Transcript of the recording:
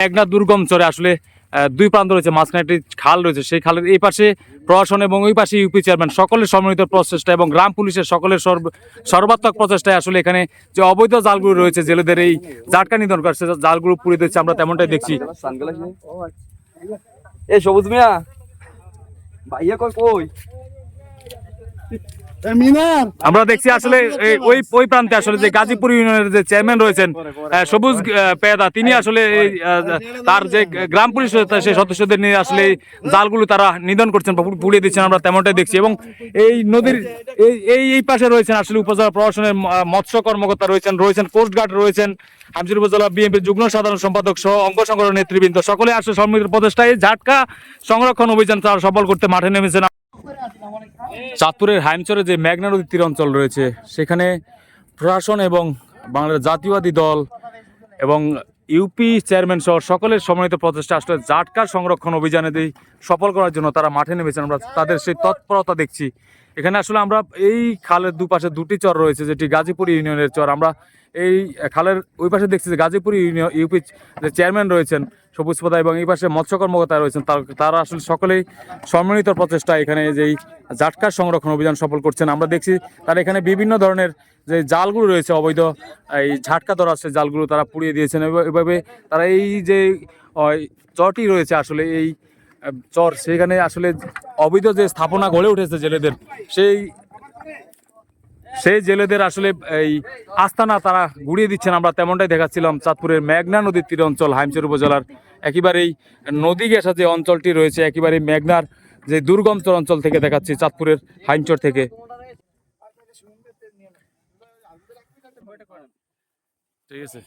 মেঘনা দুর্গম চরে আসলে দুই প্রান্ত রয়েছে, মাঝখানে একটি খাল রয়েছে। সেই খালের এই পাশে প্রশাসন এবং ওই পাশে ইউপি চেয়ারম্যান সকলের সম্মিলিত প্রচেষ্টা এবং গ্রাম পুলিশের সকলের সর্বাত্মক প্রচেষ্টায় আসলে এখানে যে অবৈধ জালগুলো রয়েছে, জেলেদের এই জাটকা নিধন করছে, জালগুলো পুড়িয়ে দিচ্ছে, আমরা তেমনটাই দেখছি। এই সবুজ মিয়া ভাইয়া কই আমরা দেখছি আসলে ওই প্রান্তে আসলে যে গাজীপুর ইউনিয়নের যে চেয়ারম্যান রয়েছেন সবুজ পেয়াদা, তিনি আসলে তার যে গ্রাম পুলিশ সেই সদস্যদের নিয়ে আসলে জালগুলো তারা নিধন করছেন, পুড়িয়ে দিচ্ছেন, আমরা তেমনটাই দেখছি। এবং এই নদীর এই পাশে রয়েছেন আসলে উপজেলা প্রশাসনের মৎস্য কর্মকর্তা রয়েছেন কোস্টগার্ড রয়েছেন, হামজুর উপজেলা বিএনপির যুগ্ম সাধারণ সম্পাদক সহ অঙ্গ সংগঠনের নেতৃবৃন্দ সকলে আসলে সম্মিলিত প্রচেষ্টায় জাটকা সংরক্ষণ অভিযান তারা সফল করতে মাঠে নেমেছেন। চাঁদপুরের হাইমচরে যে মেঘনা নদীর তীর অঞ্চল রয়েছে, সেখানে প্রশাসন এবং বাংলাদেশ জাতীয়বাদী দল এবং ইউপি চেয়ারম্যান সহ সকলের সম্মিলিত প্রচেষ্টা আসলে জাটকা সংরক্ষণ অভিযানে সফল করার জন্য তারা মাঠে নেমেছেন। আমরা তাদের সেই তৎপরতা দেখছি। এখানে আসলে আমরা এই খালের দুপাশে দুটি চর রয়েছে, যেটি গাজীপুর ইউনিয়নের চর। আমরা এই খালের ওই পাশে দেখছি যে গাজীপুর ইউপি যে চেয়ারম্যান রয়েছেন সবুজ পদা এবং এই পাশে মৎস্য কর্মকর্তা রয়েছেন, তারা আসলে সকলেই সম্মিলিত প্রচেষ্টা এখানে যেই জাটকা সংরক্ষণ অভিযান সফল করছেন। আমরা দেখছি তারা এখানে বিভিন্ন ধরনের যে জালগুলো রয়েছে অবৈধ এই ঝাটকা ধরা সে জালগুলো তারা পুড়িয়ে দিয়েছেন। এভাবে তারা এই যে চরটি রয়েছে আসলে এই চর, সেখানে আসলে অবৈধ যে স্থাপনা গড়ে উঠেছে জেলেদের, সেই জেলেদের আসলে এই আস্তানা তারা গুড়িয়ে দিচ্ছেন। আমরা তেমনটাই দেখাচ্ছিলাম চাঁদপুরের মেঘনা নদীর তীর অঞ্চল হাইমচর উপজেলার একেবারেই নদী ঘেঁষা যে অঞ্চলটি রয়েছে, একেবারেই মেঘনার যে দুর্গম চর অঞ্চল থেকে দেখাচ্ছি, চাঁদপুরের হাইমচর থেকে। ঠিক আছে।